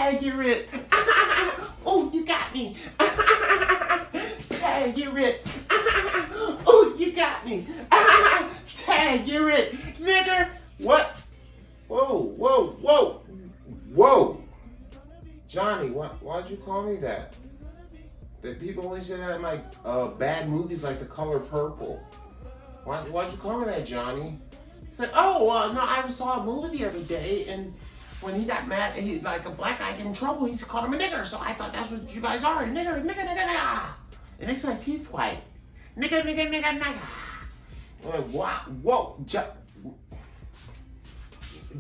tag, you're it. Oh, you got me. Tag, you're it. Oh, you got me. Tag, you're it. Nigger. What? Whoa. Johnny, why'd you call me that? That people only say that in like bad movies like The Color Purple. Why'd you call me that, Johnny? He's like, no, I saw a movie the other day, and when he got mad, he like a black guy get in trouble, he called him a nigger. So I thought that's what you guys are, nigger. It makes my teeth white. Nigger. I'm like, whoa,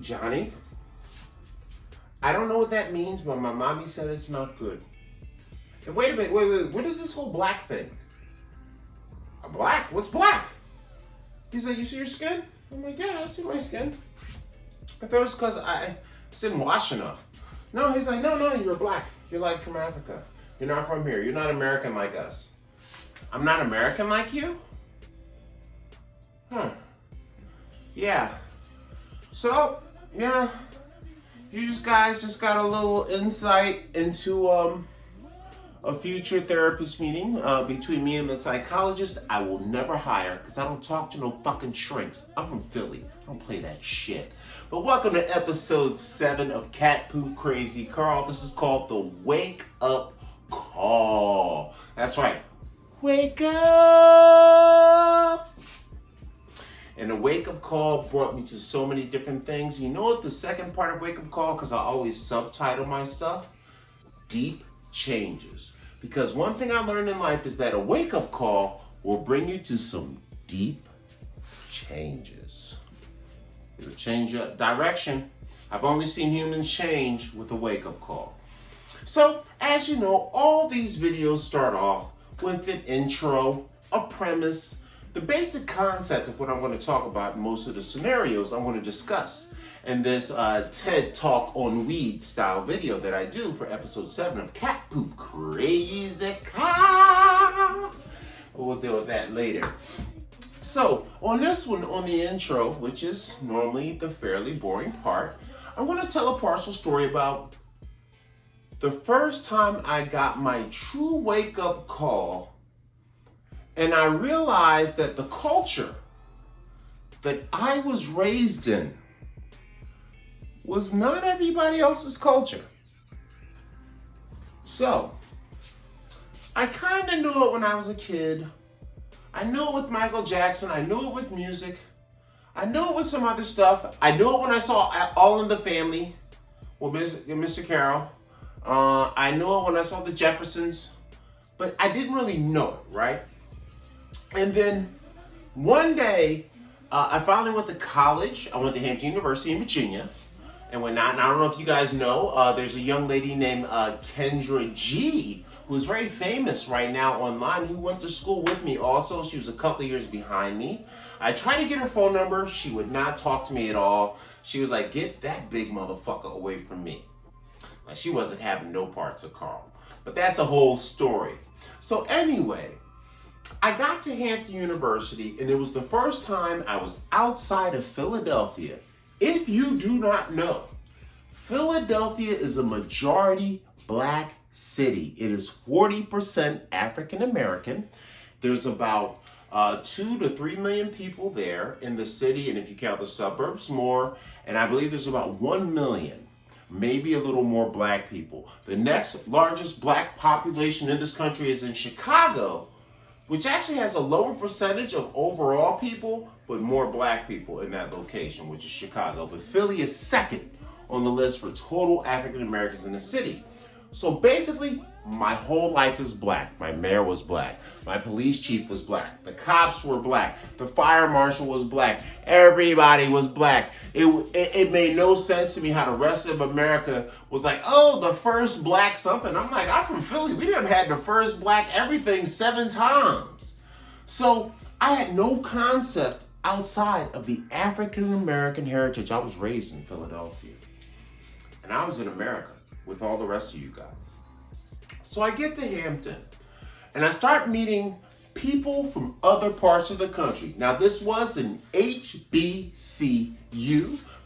Johnny. I don't know what that means, but my mommy said it's not good. And wait a minute, wait. What is this whole black thing? A black? What's black? He's like, you see your skin? I'm like, yeah, I see my skin. I thought it was because I didn't wash enough. No, he's like, no, you're black. You're like from Africa. You're not from here. You're not American like us. I'm not American like you? Huh. Yeah. So, yeah. You guys just got a little insight into a future therapist meeting between me and the psychologist I will never hire because I don't talk to no fucking shrinks. I'm from Philly. I don't play that shit. But welcome to episode 7 of Cat Poop Crazy Carl. This is called the Wake Up Call. That's right. Wake up! And the Wake Up Call brought me to so many different things. You know what the second part of Wake Up Call, because I always subtitle my stuff? Deep changes. Because one thing I learned in life is that a wake-up call will bring you to some deep changes. It'll change your direction. I've only seen humans change with a wake-up call. So, as you know, all these videos start off with an intro, a premise, the basic concept of what I'm going to talk about in most of the scenarios I'm going to discuss in this TED Talk on Weed style video that I do for episode 7 of Cat Poop Crazy Car. We'll deal with that later. So, on this one, on the intro, which is normally the fairly boring part, I'm going to tell a partial story about the first time I got my true wake-up call, and I realized that the culture that I was raised in was not everybody else's culture. So, I kind of knew it when I was a kid. I knew it with Michael Jackson. I knew it with music. I knew it with some other stuff. I knew it when I saw All in the Family with Mr. Carroll. I knew it when I saw the Jeffersons, but I didn't really know it, right? And then one day, I finally went to college. I went to Hampton University in Virginia. And when I don't know if you guys know, there's a young lady named Kendra G, who's very famous right now online, who went to school with me also. She was a couple of years behind me. I tried to get her phone number. She would not talk to me at all. She was like, get that big motherfucker away from me. Like, she wasn't having no parts of Carl. But that's a whole story. So anyway, I got to Hampton University, and it was the first time I was outside of Philadelphia. If you do not know, Philadelphia is a majority black city. It is 40% African American. There's about 2 to 3 million people there in the city, and if you count the suburbs, more. And I believe there's about 1 million, maybe a little more black people. The next largest black population in this country is in Chicago, which actually has a lower percentage of overall people, but more black people in that location, which is Chicago. But Philly is second on the list for total African Americans in the city. So basically, my whole life is black. My mayor was black. My police chief was black. The cops were black. The fire marshal was black. Everybody was black. It made no sense to me how the rest of America was like, oh, the first black something. I'm like, I'm from Philly. We done had the first black everything 7 times. So I had no concept outside of the African American heritage. I was raised in Philadelphia. And I was in America with all the rest of you guys. So I get to Hampton, and I start meeting people from other parts of the country. Now, this was an HBCU,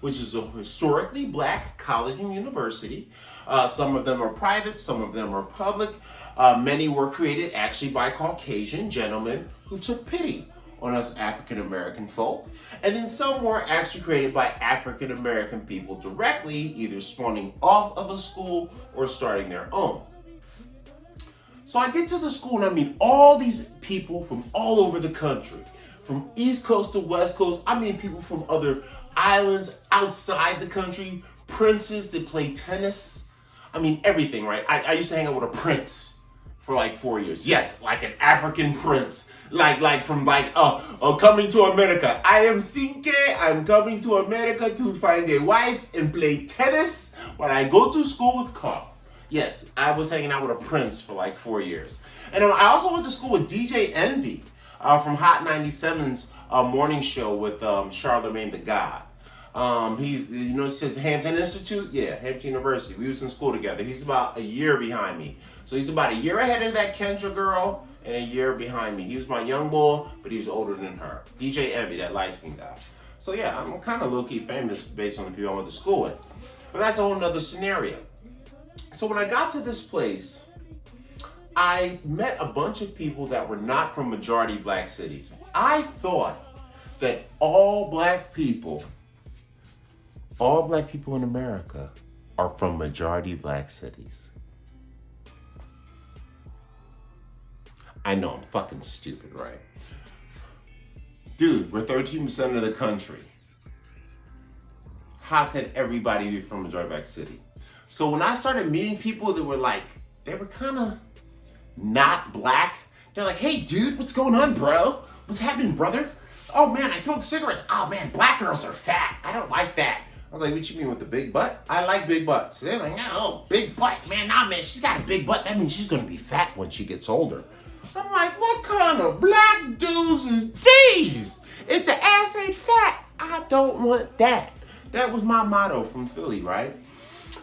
which is a historically black college and university. Some of them are private, some of them are public. Many were created actually by Caucasian gentlemen who took pity on us African American folk. And then some were actually created by African American people directly, either spawning off of a school or starting their own. So I get to the school and I meet all these people from all over the country. From East Coast to West Coast. I mean people from other islands outside the country. Princes that play tennis. I mean everything, right? I used to hang out with a prince for like 4 years. Yes, like an African prince. Like from coming to America. I am Sinke. I'm coming to America to find a wife and play tennis when I go to school with Carl. Yes, I was hanging out with a prince for like 4 years. And I also went to school with DJ Envy from Hot 97's morning show with Charlemagne the God. He's, it says Hampton Institute? Yeah, Hampton University. We was in school together. He's about a year behind me. So he's about a year ahead of that Kendra girl and a year behind me. He was my young boy, but he was older than her. DJ Envy, that light-skinned guy. So yeah, I'm kind of low-key famous based on the people I went to school with. But that's a whole nother scenario. So when I got to this place, I met a bunch of people that were not from majority black cities. I thought that all black people in America are from majority black cities. I know, I'm fucking stupid, right? Dude, we're 13% of the country. How could everybody be from a majority black city? So when I started meeting people that were they were kind of not black. They're like, hey dude, what's going on, bro? What's happening, brother? Oh man, I smoke cigarettes. Oh man, black girls are fat. I don't like that. I was like, what you mean with the big butt? I like big butts. They're like, oh, big butt. Man, nah, man, she's got a big butt. That means she's going to be fat when she gets older. I'm like, what kind of black dudes is these? If the ass ain't fat, I don't want that. That was my motto from Philly, right?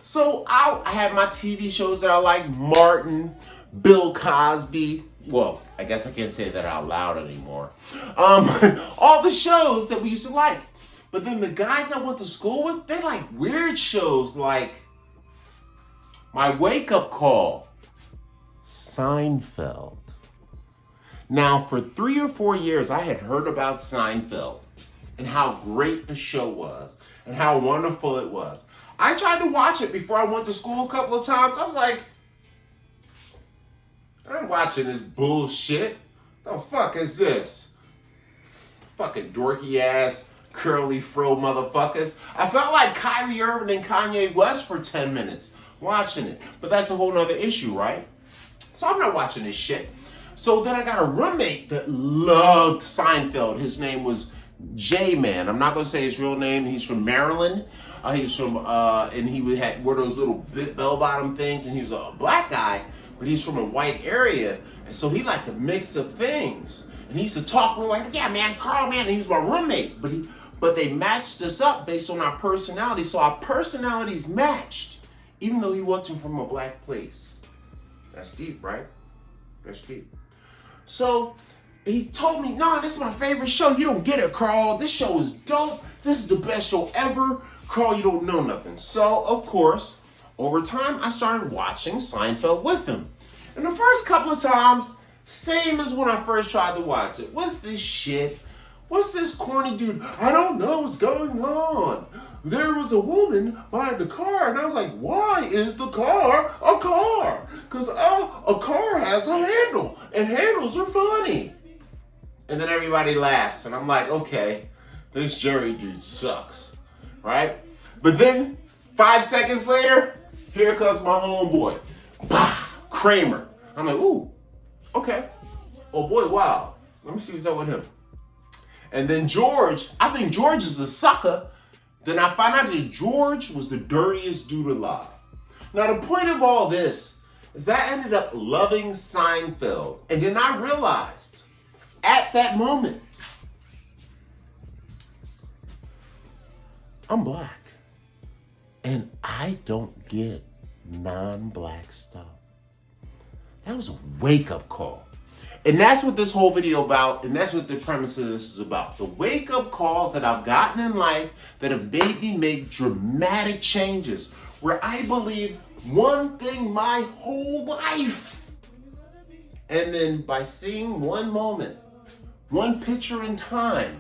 So I had my TV shows that I like, Martin, Bill Cosby. Well, I guess I can't say that out loud anymore. All the shows that we used to like. But then the guys I went to school with, they like weird shows like My Wake Up Call, Seinfeld. Now, for 3 or 4 years, I had heard about Seinfeld and how great the show was and how wonderful it was. I tried to watch it before I went to school a couple of times. I was like, I ain't watching this bullshit. The fuck is this? Fucking dorky ass, curly fro motherfuckers. I felt like Kyrie Irving and Kanye West for 10 minutes watching it. But that's a whole nother issue, right? So I'm not watching this shit. So then I got a roommate that loved Seinfeld. His name was J-Man. I'm not going to say his real name. He's from Maryland. He was from, and he wore those little bell-bottom things, and he was a black guy, but he's from a white area, and so he liked a mix of things. And he used to talk real like, yeah, man, Carl, man, and he was my roommate. But they matched us up based on our personalities, so our personalities matched, even though he wasn't from a black place. That's deep, right? That's deep. So he told me, nah, this is my favorite show. You don't get it, Carl. This show is dope. This is the best show ever. Carl, you don't know nothing. So, of course, over time, I started watching Seinfeld with him. And the first couple of times, same as when I first tried to watch it. What's this shit? What's this corny dude? I don't know what's going on. There was a woman by the car, and I was like, why is the car a car? Because a car has a handle, and handles are funny. And then everybody laughs, and I'm like, okay, this Jerry dude sucks, right? But then, 5 seconds later, here comes my homeboy, Kramer. I'm like, ooh, okay. Oh boy, wow. Let me see what's up with him. And then George, I think George is a sucker. Then I find out that George was the dirtiest dude alive. Now the point of all this is that I ended up loving Seinfeld. And then I realized at that moment, I'm black. And I don't get non-black stuff. That was a wake-up call. And that's what this whole video about, and that's what the premise of this is about. The wake-up calls that I've gotten in life that have made me make dramatic changes, where I believe one thing my whole life. And then by seeing one moment, one picture in time,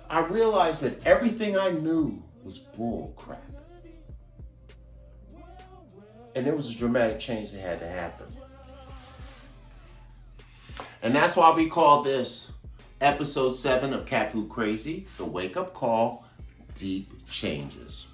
I realized that everything I knew was bull crap. And it was a dramatic change that had to happen. And that's why we call this episode 7 of Cat Poo Crazy, the wake-up call, deep changes.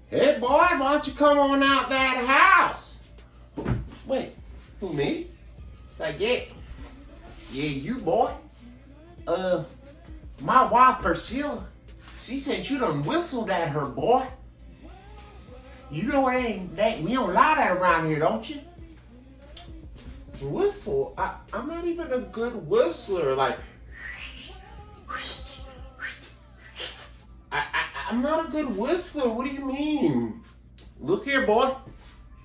Hey boy, why don't you come on out that house? Wait, who, me? Like, yeah, you boy. My wife Priscilla, she said you done whistled at her, boy. You know we don't allow that around here, don't you? Whistle? I'm not even a good whistler. Like, I'm not a good whistler. What do you mean? Look here, boy.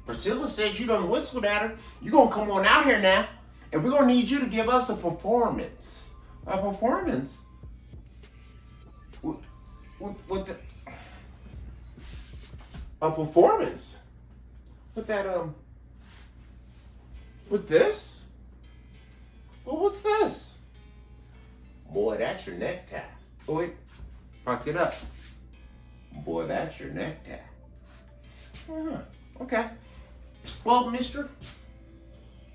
Priscilla said you done whistled at her. You gonna come on out here now, and we're gonna need you to give us a performance. A performance? A performance? With that, with this? Well, what's this? Boy, that's your necktie. Oh, wait. Fucked it up. Boy, that's your necktie. Okay. Well, mister,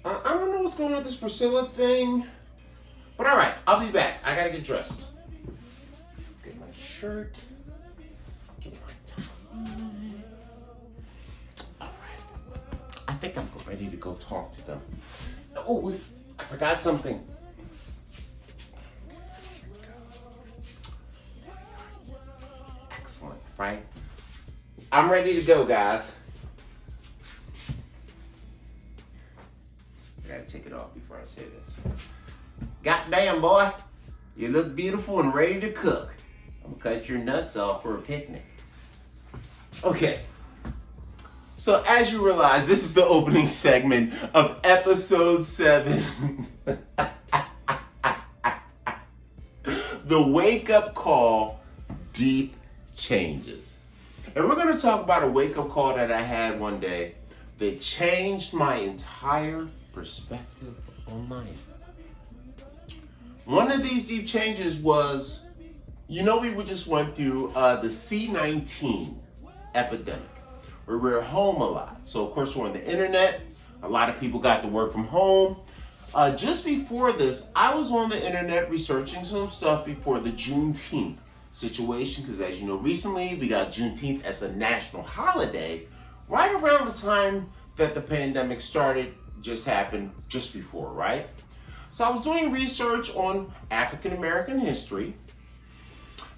I don't know what's going on with this Priscilla thing, but all right, I'll be back. I gotta get dressed. Get my shirt. Get my tie. All right. I think I'm ready to go talk to them. Oh, wait, I forgot something. Excellent, right? I'm ready to go, guys. I gotta take it off before I say this. Goddamn, boy, you look beautiful and ready to cook. I'm gonna cut your nuts off for a picnic. Okay. So as you realize, this is the opening segment of episode 7. The wake-up call, deep changes. And we're gonna talk about a wake-up call that I had one day that changed my entire perspective on life. One of these deep changes was, we just went through the C-19 epidemic, where we were home a lot. So of course we're on the internet. A lot of people got to work from home. Just before this, I was on the internet researching some stuff before the Juneteenth situation, because as you know, recently we got Juneteenth as a national holiday, right around the time that the pandemic started. Just happened just before, right? So I was doing research on African American history,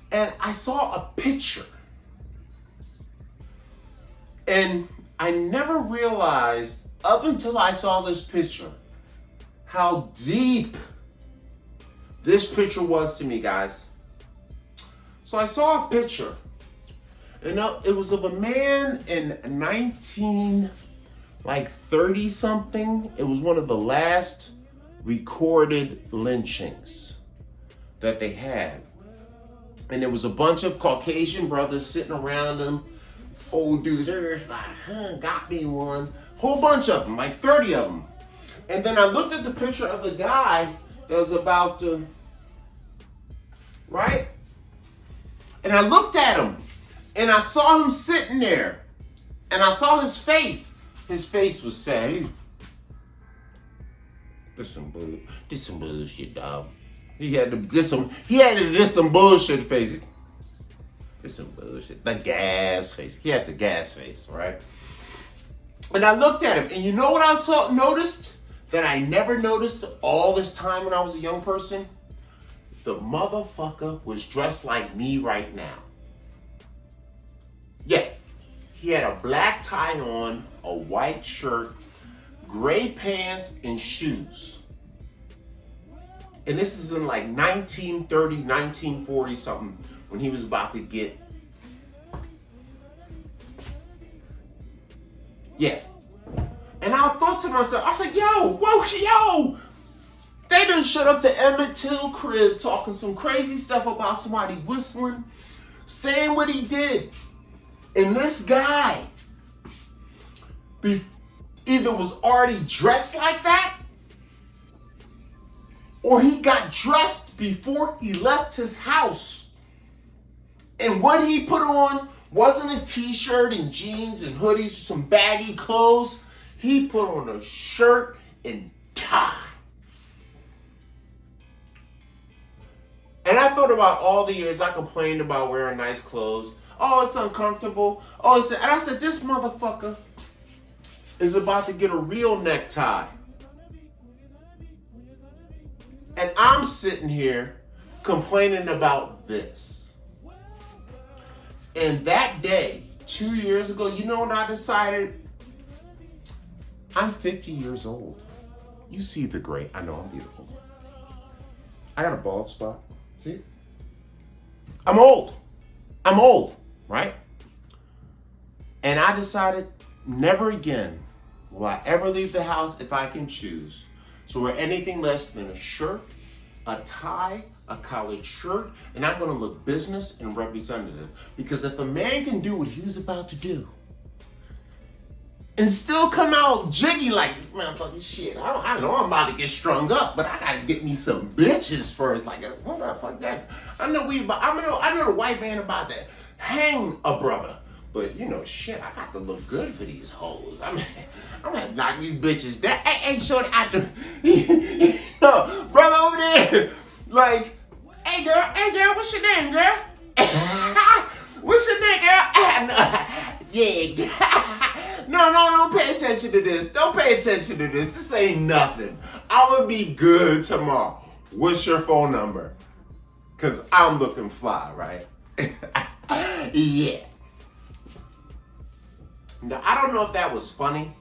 and I saw a picture, and I never realized up until I saw this picture how deep this picture was to me, guys. So I saw a picture, and it was of a man in 30 something. It was one of the last recorded lynchings that they had. And there was a bunch of Caucasian brothers sitting around him. Old dudes, they're like, got me one. Whole bunch of them, like 30 of them. And then I looked at the picture of the guy that was about to, right? And I looked at him, and I saw him sitting there, and I saw his face. His face was sad. This some bullshit, dog. He had to do some bullshit face. This some bullshit. The gas face. He had the gas face, right? And I looked at him, and you know what I noticed that I never noticed all this time when I was a young person? The motherfucker was dressed like me right now. Yeah, He had a black tie on, a white shirt, gray pants, and shoes. And this is in like 1930, 1940 something, when he was about to get, yeah. And I thought to myself, I was like, yo, they done shut up to Emmett Till crib talking some crazy stuff about somebody whistling, saying what he did. And this guy either was already dressed like that, or he got dressed before he left his house. And what he put on wasn't a t-shirt and jeans and hoodies, some baggy clothes. He put on a shirt and tie. And I thought about all the years I complained about wearing nice clothes. Oh, it's uncomfortable. And I said, this motherfucker is about to get a real necktie. And I'm sitting here complaining about this. And that day, 2 years ago, you know when I decided, I'm 50 years old. You see the gray. I know I'm beautiful. I got a bald spot. See? I'm old, right? And I decided never again will I ever leave the house if I can choose. So wear anything less than a shirt, a tie, a collared shirt, and I'm gonna look business and representative. Because if a man can do what he was about to do and still come out jiggy like, motherfucking shit, I know I'm about to get strung up, but I gotta get me some bitches first. Like, what the fuck that? I know the white man about to hang a brother. But you know, shit, I got to look good for these hoes. I'm gonna knock these bitches down. Hey, shorty, brother over there, like, hey girl, what's your name, girl? What's your name, girl? Yeah, no, don't pay attention to this. Don't pay attention to this. This ain't nothing. I'm gonna be good tomorrow. What's your phone number? Cause I'm looking fly, right? Yeah. Now, I don't know if that was funny.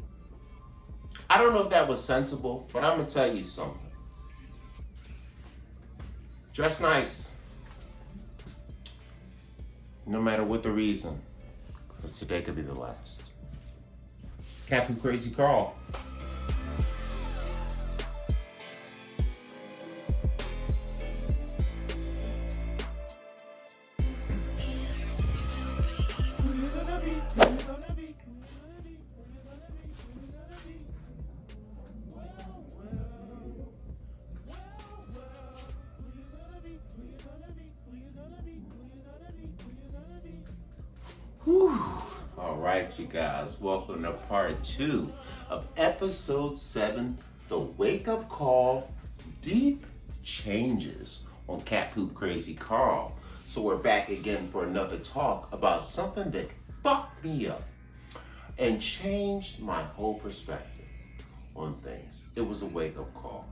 I don't know if that was sensible, but I'm going to tell you something. Dress nice. No matter what the reason. Because today could be the last. Captain Crazy Carl. Whew. All right, you guys, welcome to part 2 of episode 7, the wake-up call, deep changes on Cat Poop Crazy Carl. So we're back again for another talk about something that fucked me up and changed my whole perspective on things. It was a wake-up call.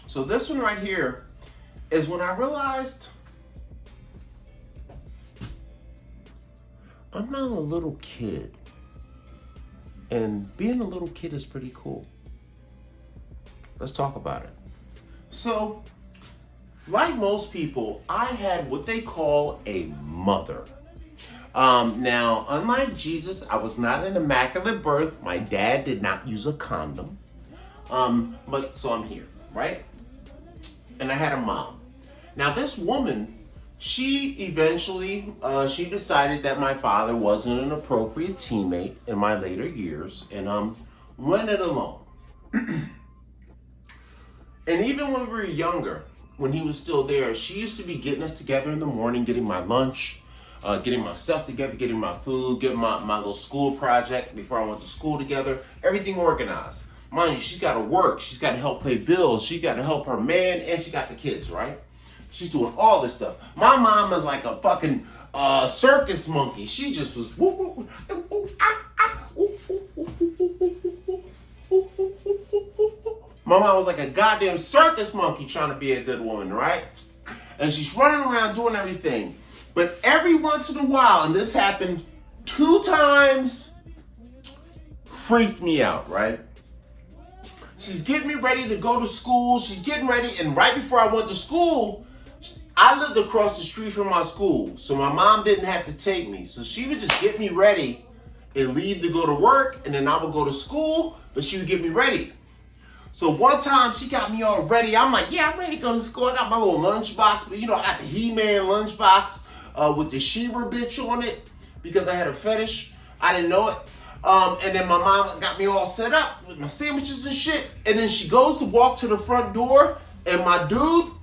So this one right here is when I realized I'm not a little kid, and being a little kid is pretty cool. Let's talk about it. So, like most people, I had what they call a mother. Now, unlike Jesus, I was not an immaculate birth. My dad did not use a condom. But so I'm here, right? And I had a mom. Now, this woman, she eventually, she decided that my father wasn't an appropriate teammate in my later years, and went it alone. And even when we were younger, when he was still there, she used to be getting us together in the morning, getting my lunch, getting my stuff together, getting my food, getting my little school project before I went to school together, everything organized. Mind you, she's got to work, she's got to help pay bills, she got to help her man, and she got the kids, right? She's doing all this stuff. My mom is like a fucking circus monkey. She just was whoop, whoop, whoop, whoop, ah, ah, whoop, whoop, whoop, whoop, whoop, whoop, whoop, whoop, whoop, whoop, whoop. My mom was like a goddamn circus monkey trying to be a good woman, right? And she's running around doing everything. But every once in a while, and this happened 2 times freaked me out, right? She's getting me ready to go to school. She's getting ready. And right before I went to school, I lived across the street from my school. So my mom didn't have to take me. So she would just get me ready and leave to go to work. And then I would go to school, but she would get me ready. So one time she got me all ready. I'm like, yeah, I'm ready to go to school. I got my little lunchbox. But you know, I got the He-Man lunchbox with the She-Ra bitch on it because I had a fetish. I didn't know it. And then my mom got me all set up with my sandwiches and shit. And then she goes to walk to the front door. And my dude,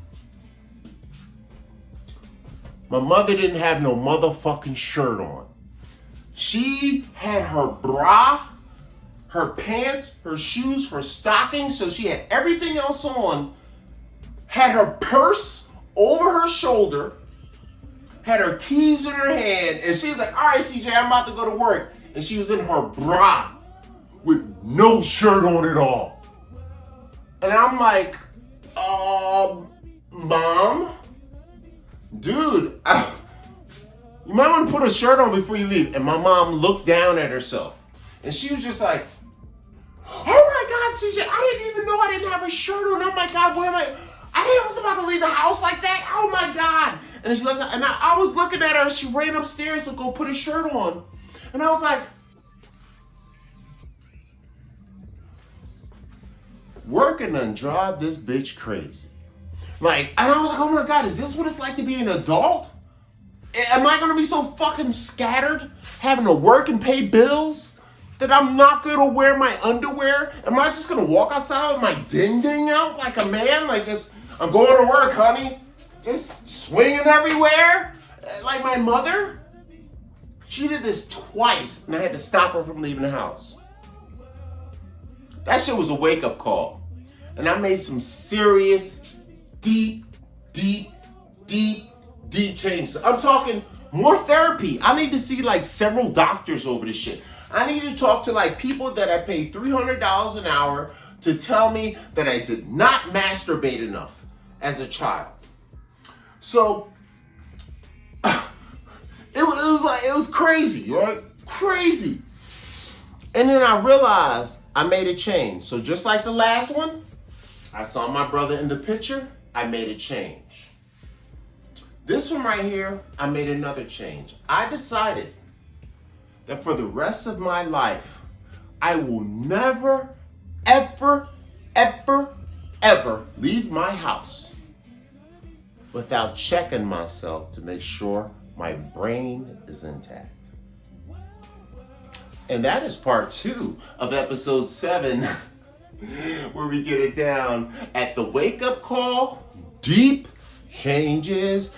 my mother didn't have no motherfucking shirt on. She had her bra, her pants, her shoes, her stockings. So she had everything else on. Had her purse over her shoulder. Had her keys in her hand. And she's like, all right, CJ, I'm about to go to work. And she was in her bra with no shirt on at all. And I'm like, Mom? Dude, you might want to put a shirt on before you leave. And my mom looked down at herself. And she was just like, oh my God, CJ, I didn't even know I didn't have a shirt on. Oh my God, where am I? I was about to leave the house like that. Oh my God. And she looked, and I was looking at her. She ran upstairs to go put a shirt on. And I was like, working done drive this bitch crazy. Like, and I was like, oh my God, is this what it's like to be an adult? Am I gonna be so fucking scattered, having to work and pay bills, that I'm not gonna wear my underwear? Am I just gonna walk outside with my ding-ding out like a man? Like this, I'm going to work, honey. Just swinging everywhere, like my mother? She did this twice, and I had to stop her from leaving the house. That shit was a wake-up call. And I made some serious, deep changes. I'm talking more therapy. I need to see like several doctors over this shit. I need to talk to like people that I paid $300 an hour to tell me that I did not masturbate enough as a child. So, it was crazy, right? Crazy. And then I realized I made a change. So just like the last one, I saw my brother in the picture, I made a change. This one right here, I made another change. I decided that for the rest of my life, I will never, ever leave my house without checking myself to make sure my brain is intact. And that is part 2 of episode 7, where we get it down at the wake-up call, deep changes.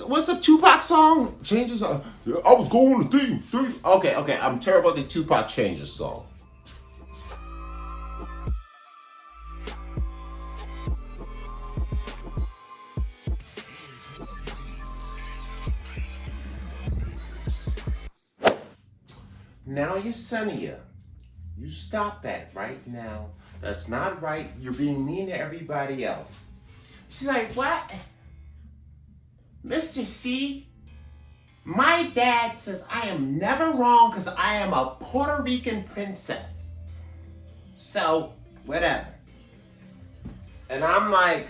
What's the Tupac song? Changes. I was going to thing. Okay. I'm terrible at the Tupac Changes song. Now, Yesenia, you stop that right now. That's not right. You're being mean to everybody else. She's like, what? Mr. C, my dad says I am never wrong because I am a Puerto Rican princess. So, whatever. And I'm like,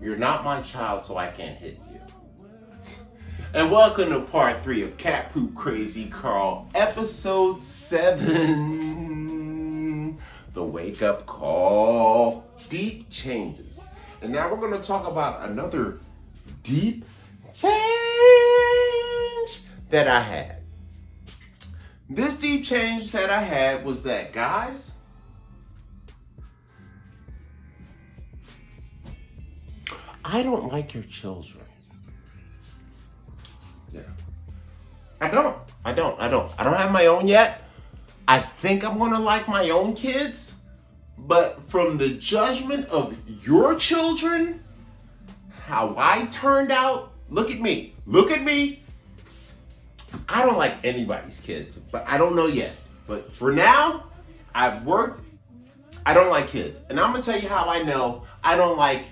you're not my child, so I can't hit you. And welcome to part 3 of Cat Poop Crazy Carl, episode 7, the wake up call, deep changes. And now we're going to talk about another deep change that I had. This deep change that I had was that, guys, I don't like your children. Yeah. I don't have my own yet. I think I'm going to like my own kids. But from the judgment of your children, how I turned out, look at me. I don't like anybody's kids, but I don't know yet. But for now, I've worked. I don't like kids. And I'm going to tell you how I know I don't like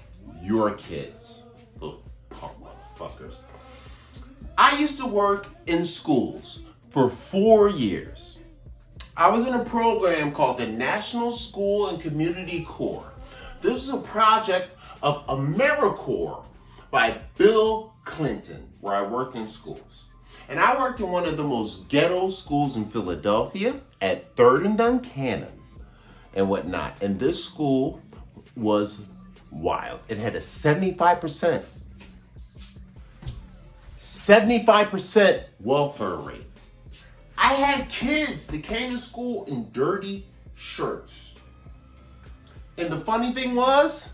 your kids. Look, punk motherfuckers. I used to work in schools for 4 years. I was in a program called the National School and Community Corps. This was a project of AmeriCorps by Bill Clinton, where I worked in schools. And I worked in one of the most ghetto schools in Philadelphia at 3rd and Duncannon and whatnot. And this school was wild. It had a 75% welfare rate. I had kids that came to school in dirty shirts. And the funny thing was,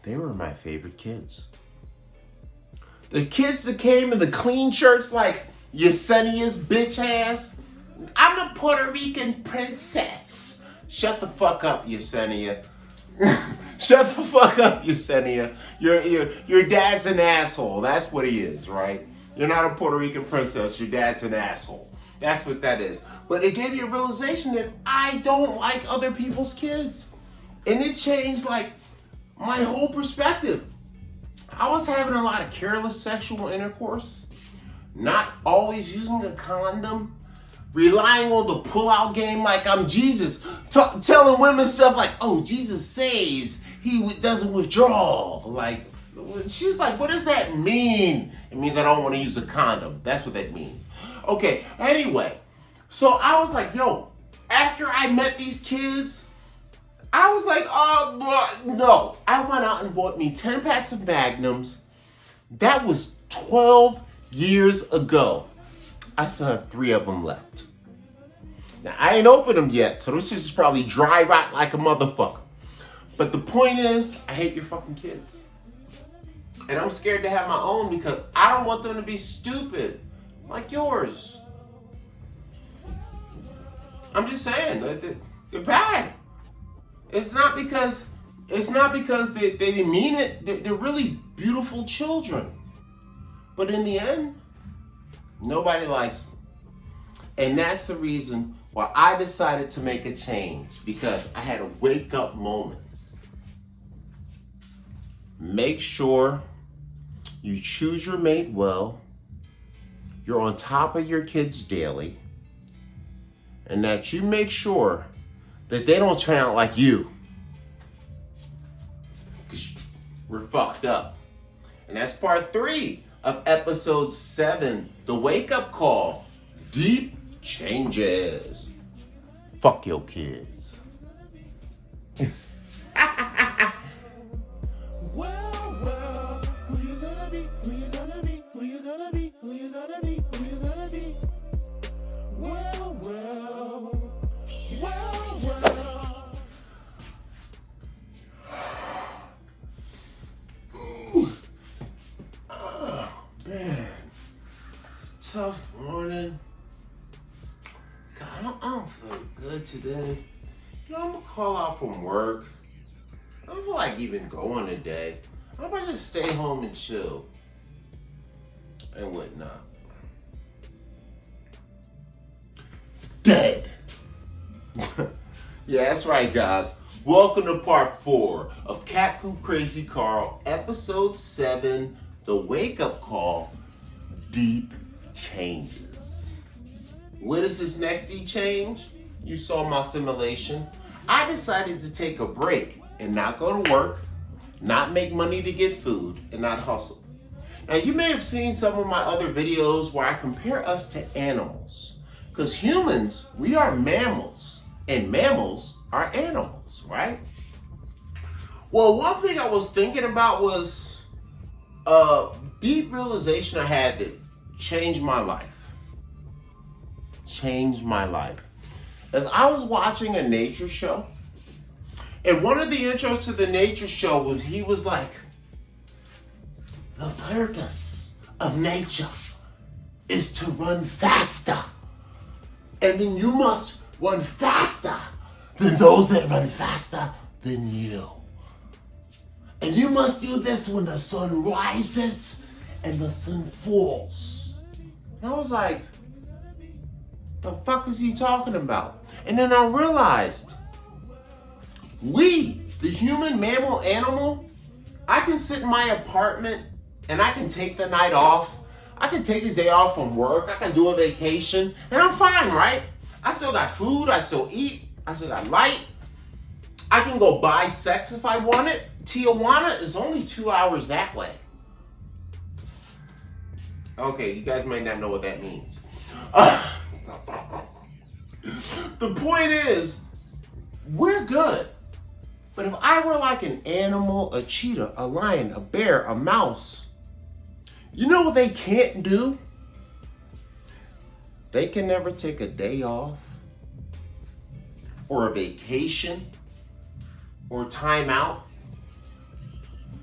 they were my favorite kids. The kids that came in the clean shirts like Yesenia's bitch ass. I'm a Puerto Rican princess. Shut the fuck up, Yesenia. Shut the fuck up, Yesenia. Your dad's an asshole. That's what he is, right? You're not a Puerto Rican princess. Your dad's an asshole. That's what that is. But it gave me a realization that I don't like other people's kids. And it changed like my whole perspective. I was having a lot of careless sexual intercourse, not always using a condom, relying on the pull-out game like I'm Jesus, telling women stuff like, oh, Jesus saves, he doesn't withdraw. Like, she's like, what does that mean? It means I don't want to use a condom. That's what that means. Okay, anyway, so I was like, yo, after I met these kids, I was like, no. I went out and bought me 10 packs of Magnums. That was 12 years ago. I still have 3 of them left. Now, I ain't opened them yet, so this is probably dry rot like a motherfucker. But the point is, I hate your fucking kids. And I'm scared to have my own because I don't want them to be stupid like yours. I'm just saying, they're bad. It's not because they didn't mean it. They're really beautiful children. But in the end, nobody likes them. And that's the reason why I decided to make a change, because I had a wake up moment. Make sure you choose your mate well, you're on top of your kids daily, and that you make sure that they don't turn out like you. Because we're fucked up. And that's part 3 of episode 7, the wake up call, deep changes. Fuck your kids. Well, who you gonna be? Who you gonna be? Who you gonna be? Who you gonna be? Who you gonna be? Well. Ooh. Oh, man. It's a tough morning. God, I don't feel good today. You know, I'm gonna call out from work. I don't feel like even going today. I'm gonna just stay home and chill and whatnot. Dead. Yeah, that's right, guys. Welcome to part 4 of Cat Poop Crazy Carl, episode 7, the wake up call, deep changes. What is this next deep change? You saw my simulation. I decided to take a break and not go to work, not make money to get food, and not hustle. Now, you may have seen some of my other videos where I compare us to animals. Because humans, we are mammals, and mammals are animals, right? Well, one thing I was thinking about was a deep realization I had that changed my life. Changed my life. As I was watching a nature show, and one of the intros to the nature show was, he was like, the purpose of nature is to run faster. And then you must run faster than those that run faster than you. And you must do this when the sun rises and the sun falls. And I was like, the fuck is he talking about? And then I realized, we, the human mammal animal, I can sit in my apartment and I can take the night off. I can take the day off from work. I can do a vacation, and I'm fine, right? I still got food. I still eat. I still got light. I can go buy sex if I want it. Tijuana is only 2 hours that way. Okay, you guys might not know what that means. The point is, we're good. But if I were like an animal, a cheetah, a lion, a bear, a mouse, you know what they can't do? They can never take a day off, or a vacation, or time out.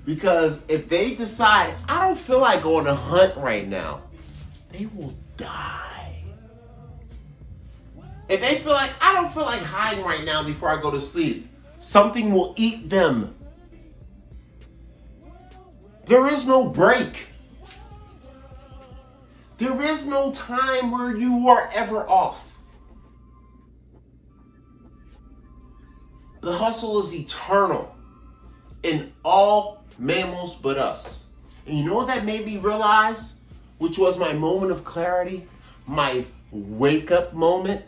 Because if they decide, I don't feel like going to hunt right now, they will die. If they feel like, I don't feel like hiding right now before I go to sleep, something will eat them. There is no break. There is no time where you are ever off. The hustle is eternal in all mammals but us. And you know what that made me realize? Which was my moment of clarity, my wake up moment.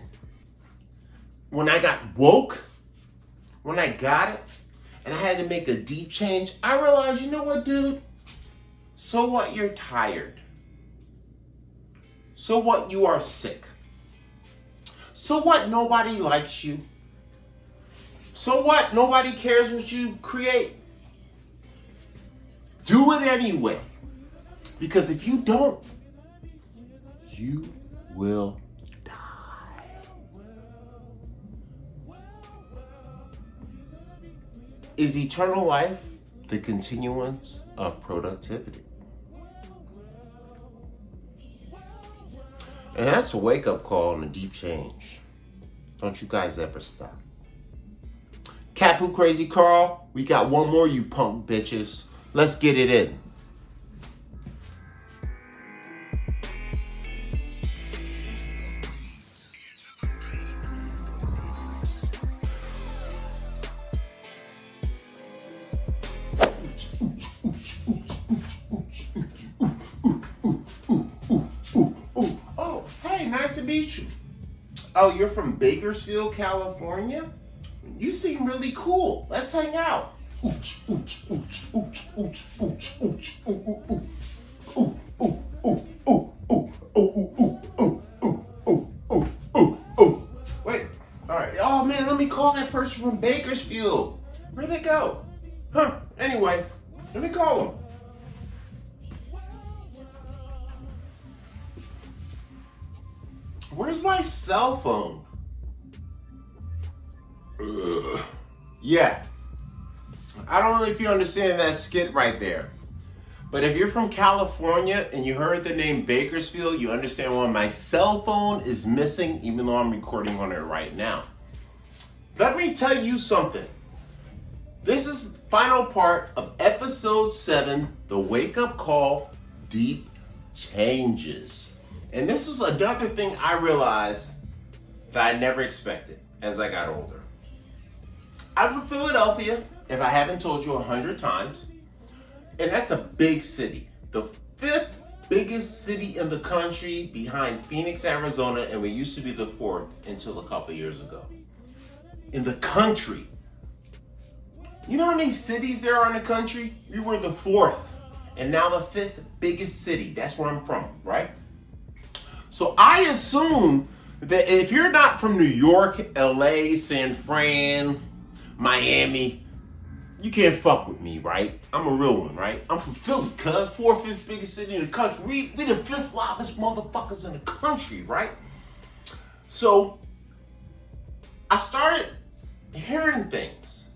When I got woke, when I got it, and I had to make a deep change, I realized, you know what, dude? So what, you're tired. So what, you are sick. So what, nobody likes you. So what, nobody cares what you create. Do it anyway. Because if you don't, you will die. Is eternal life the continuance of productivity? And that's a wake-up call and a deep change. Don't you guys ever stop. Capu Crazy Carl, we got one more, you punk bitches. Let's get it in. Oh, hey, nice to meet you. Oh, you're from Bakersfield, California? You seem really cool. Let's hang out. Wait, all right. Oh man, let me call that person from Bakersfield. Where'd they go? Huh, anyway, let me call them. Where's my cell phone? Ugh. Yeah. I don't know if you understand that skit right there. But if you're from California and you heard the name Bakersfield, you understand why my cell phone is missing, even though I'm recording on it right now. Let me tell you something. This is the final part of episode 7, the wake up call, deep changes. And this is another thing I realized that I never expected as I got older. I'm from Philadelphia, if I haven't told you 100 times, and that's a big city. The 5th biggest city in the country behind Phoenix, Arizona, and we used to be the 4th until a couple years ago. In the country. You know how many cities there are in the country? We were the 4th, and now the 5th biggest city. That's where I'm from, right? So I assume that if you're not from New York, LA, San Fran, Miami, you can't fuck with me, right? I'm a real one, right? I'm from Philly, cuz 4th, 5th biggest city in the country. We the 5th loudest motherfuckers in the country, right? So I started hearing things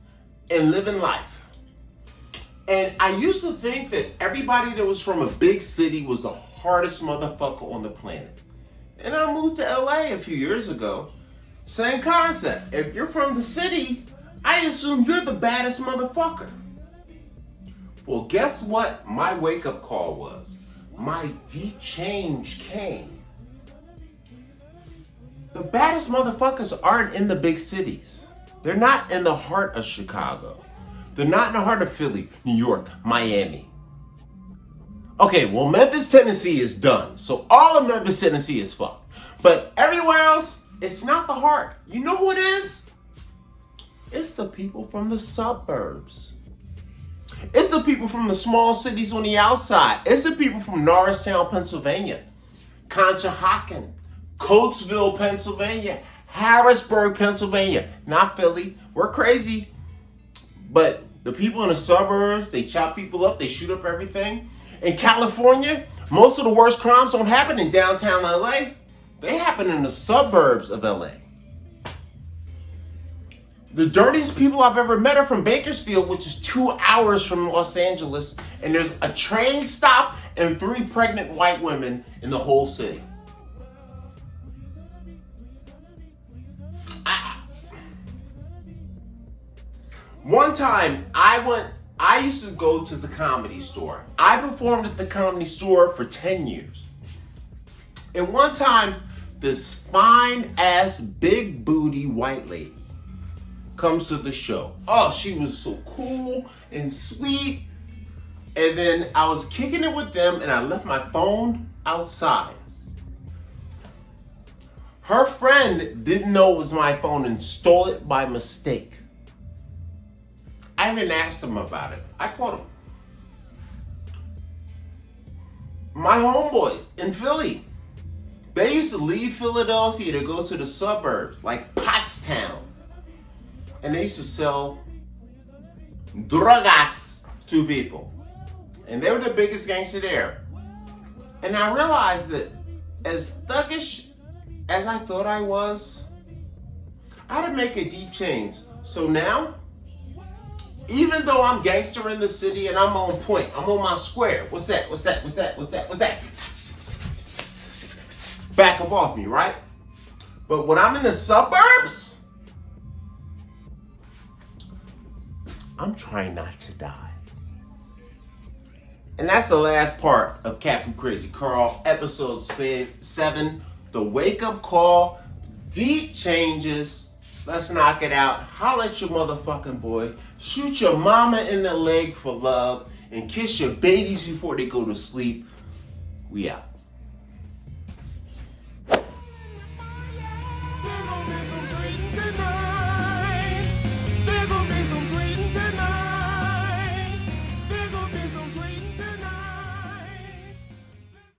and living life. And I used to think that everybody that was from a big city was the hardest motherfucker on the planet. And I moved to LA a few years ago. Same concept. If you're from the city, I assume you're the baddest motherfucker. Well, guess what my wake-up call was? My deep change came. The baddest motherfuckers aren't in the big cities. They're not in the heart of Chicago. They're not in the heart of Philly, New York, Miami. Okay, well, Memphis, Tennessee is done. So all of Memphis, Tennessee is fucked. But everywhere else, it's not the heart. You know who it is? It's the people from the suburbs. It's the people from the small cities on the outside. It's the people from Norristown, Pennsylvania, Conshohocken, Coatesville, Pennsylvania, Harrisburg, Pennsylvania. Not Philly. We're crazy. But the people in the suburbs, they chop people up, they shoot up everything. In California, most of the worst crimes don't happen in downtown LA. They happen in the suburbs of LA. The dirtiest people I've ever met are from Bakersfield, which is 2 hours from Los Angeles, and there's a train stop and 3 pregnant white women in the whole city. One time, I used to go to the Comedy Store. I performed at the Comedy Store for 10 years. And one time, this fine-ass, big booty white lady comes to the show. Oh, she was so cool and sweet. And then I was kicking it with them and I left my phone outside. Her friend didn't know it was my phone and stole it by mistake. I even asked him about it. I called him. My homeboys in Philly, they used to leave Philadelphia to go to the suburbs like Pottstown. And they used to sell drogas to people. And they were the biggest gangster there. And I realized that as thuggish as I thought I was, I had to make a deep change. So now, even though I'm gangster in the city and I'm on point, I'm on my square. What's that? What's that? What's that? What's that? What's that? Back up off me, right? But when I'm in the suburbs, I'm trying not to die. And that's the last part of Capu Crazy Carl, episode 7, the wake-up call, deep changes. Let's knock it out. Holla at your motherfucking boy. Shoot your mama in the leg for love. And kiss your babies before they go to sleep. We out.